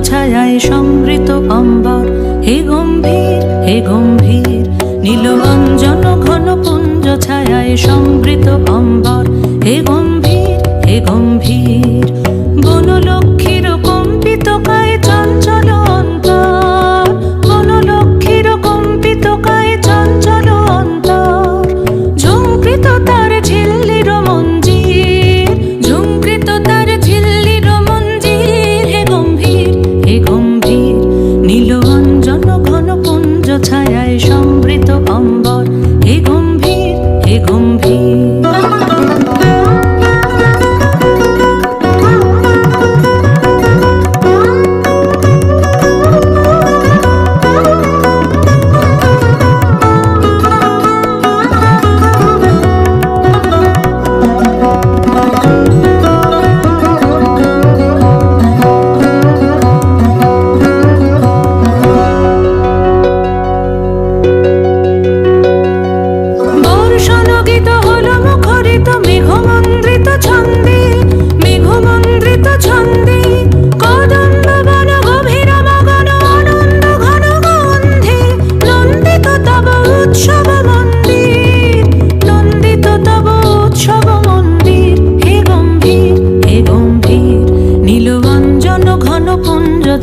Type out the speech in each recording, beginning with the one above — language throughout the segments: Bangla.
ছায়ায় সমৃত অম্বর, হে গম্ভীর হে গম্ভীর। নীল অঞ্জন ঘন পুঞ্জ ছায়ায় সমৃত অম্বর, হে গম্ভীর হে গম্ভীর। বনলক্ষ্মীর কম্পিত কায়ে চঞ্চল অন্তর, বনলক্ষ্মীর কম্পিত কায়ে চঞ্চল অন্তর। ঝুঙ্কৃত তার ঝিল্লির মঞ্জির, ঝুঙ্কৃত তার ঝিল্লির মঞ্জির, হে গম্ভীর হে গম্ভীর। নীল অঞ্জন ঘন পুঞ্জ ছায়ায় সমৃত অম্বর, হে গম্ভীর হে গম্ভীর।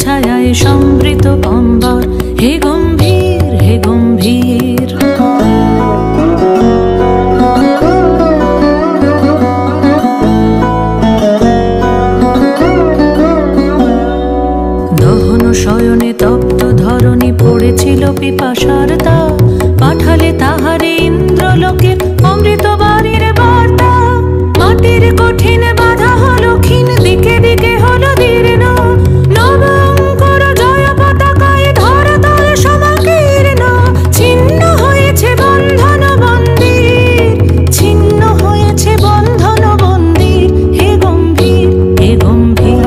ছায়ায় সমৃত অম্বর, হে গম্ভীর হে গম্ভীর। দহন শয়নে তপ্ত ধরণী পড়েছিল পিপাসার তা, পাঠালে তাহারে ইন্দ্রলোকের অমৃত বাড়ির বার্তা। মাটির কঠিন বাধা হলো ক্ষীণ, দিকে দিকে হলো দীর্ণ, নবঙ্কর জয় পতাকায় ধরাতল সমাকীর্ণ। ছিন্ন হয়েছে বন্ধন বন্দির, ছিন্ন হয়েছে বন্ধন বন্দির, হে গম্ভীর হে গম্ভীর।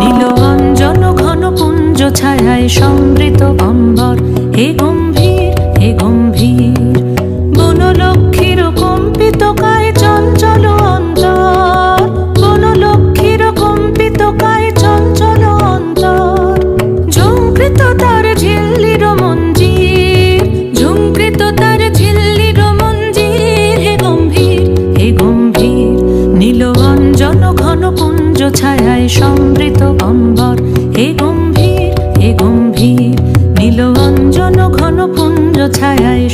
নীল অঞ্জন ঘন পুঞ্জ ছায়ায় সমৃত অম্বর, হে গম্ভীর হে গম্ভীর। বনলক্ষ্মীর কম্পিত কায়ে চঞ্চল অন্তর, বনলক্ষ্মীর কম্পিত কায়ে চঞ্চল অন্তর। ঝুঙ্কৃত তার ঝিল্লির মঞ্জির, ঝুঙ্কৃত তার ঝিল্লির মঞ্জির, হে গম্ভীর হে গম্ভীর। নীল অঞ্জন ঘন পুঞ্জ ছায়ায় সমৃত অম্বর, হে গম্ভীর হে গম্ভীর। নীল অঞ্জন ঘন পুঞ্জ ছায়ায়